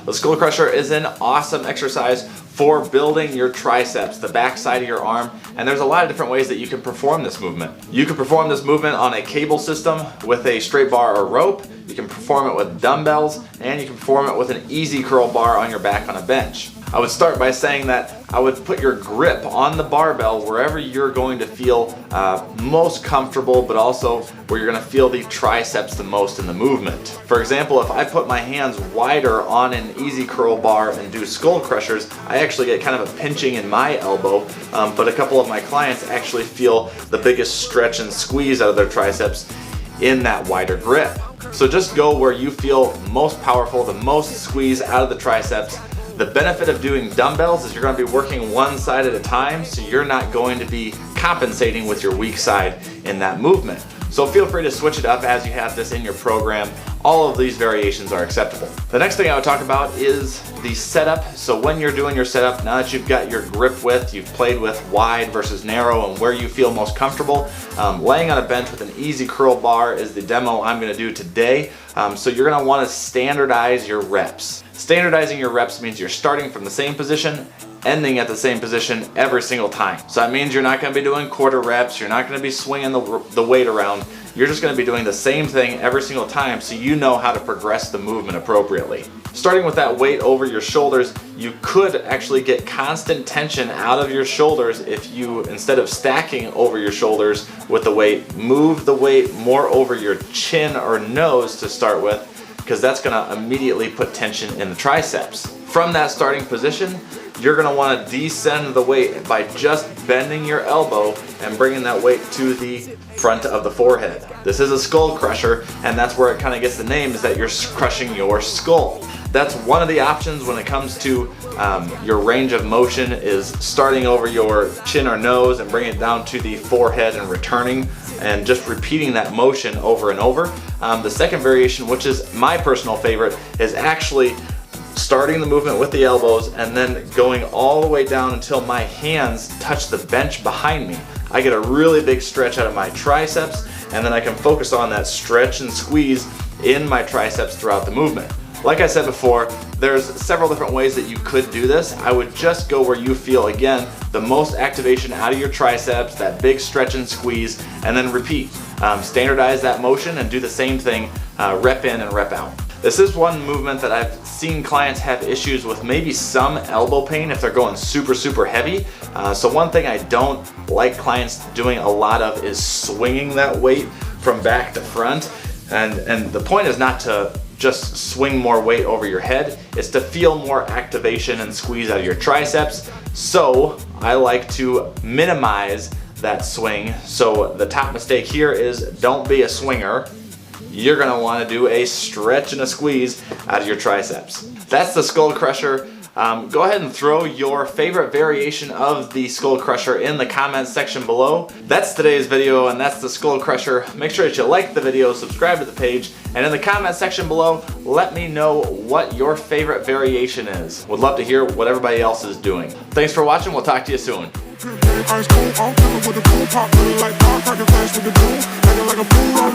The skull crusher is an awesome exercise for building your triceps, the back side of your arm, and there's a lot of different ways that you can perform this movement. You can perform this movement on a cable system with a straight bar or rope, you can perform it with dumbbells, and you can perform it with an easy curl bar on your back on a bench. I would start by saying that I would put your grip on the barbell wherever you're going to feel most comfortable, but also where you're going to feel the triceps the most in the movement. For example, if I put my hands wider on an easy curl bar and do skull crushers, I actually get kind of a pinching in my elbow, but a couple of my clients actually feel the biggest stretch and squeeze out of their triceps in that wider grip. So just go where you feel most powerful, the most squeeze out of the triceps. The benefit of doing dumbbells is you're going to be working one side at a time, so you're not going to be compensating with your weak side in that movement. So feel free to switch it up as you have this in your program. All of these variations are acceptable. The next thing I would talk about is the setup. So when you're doing your setup, now that you've got your grip width, you've played with wide versus narrow and where you feel most comfortable, laying on a bench with an easy curl bar is the demo I'm going to do today. So you're going to want to standardize your reps. Standardizing your reps means you're starting from the same position, ending at the same position every single time. So that means you're not going to be doing quarter reps, you're not going to be swinging the weight around, you're just going to be doing the same thing every single time so you know how to progress the movement appropriately. Starting with that weight over your shoulders, you could actually get constant tension out of your shoulders if you, instead of stacking over your shoulders with the weight, move the weight more over your chin or nose to start with, because that's going to immediately put tension in the triceps. From that starting position, you're going to want to descend the weight by just bending your elbow and bringing that weight to the front of the forehead. This is a skull crusher, and that's where it kind of gets the name, is that you're crushing your skull. That's one of the options when it comes to your range of motion, is starting over your chin or nose and bringing it down to the forehead and returning and just repeating that motion over and over. The second variation, which is my personal favorite, is actually starting the movement with the elbows and then going all the way down until my hands touch the bench behind me. I get a really big stretch out of my triceps, and then I can focus on that stretch and squeeze in my triceps throughout the movement. Like I said before, there's several different ways that you could do this. I would just go where you feel, again, the most activation out of your triceps, that big stretch and squeeze, and then repeat. Standardize that motion and do the same thing, rep in and rep out. This is one movement that I've seen clients have issues with, maybe some elbow pain if they're going super heavy. So one thing I don't like clients doing a lot of is swinging that weight from back to front. And the point is not to just swing more weight over your head, it's to feel more activation and squeeze out of your triceps. So I like to minimize that swing. So the top mistake here is don't be a swinger. You're going to want to do a stretch and a squeeze out of your triceps. That's the skull crusher. Go ahead and throw your favorite variation of the skull crusher in the comments section below. That's today's video, and that's the skull crusher. Make sure that you like the video, subscribe to the page, and in the comment section below, let me know what your favorite variation is. Would love to hear what everybody else is doing. Thanks for watching. We'll talk to you soon. Ice cold, all with a cool pop, like pop, cracking flash with the doom, acting like a fool.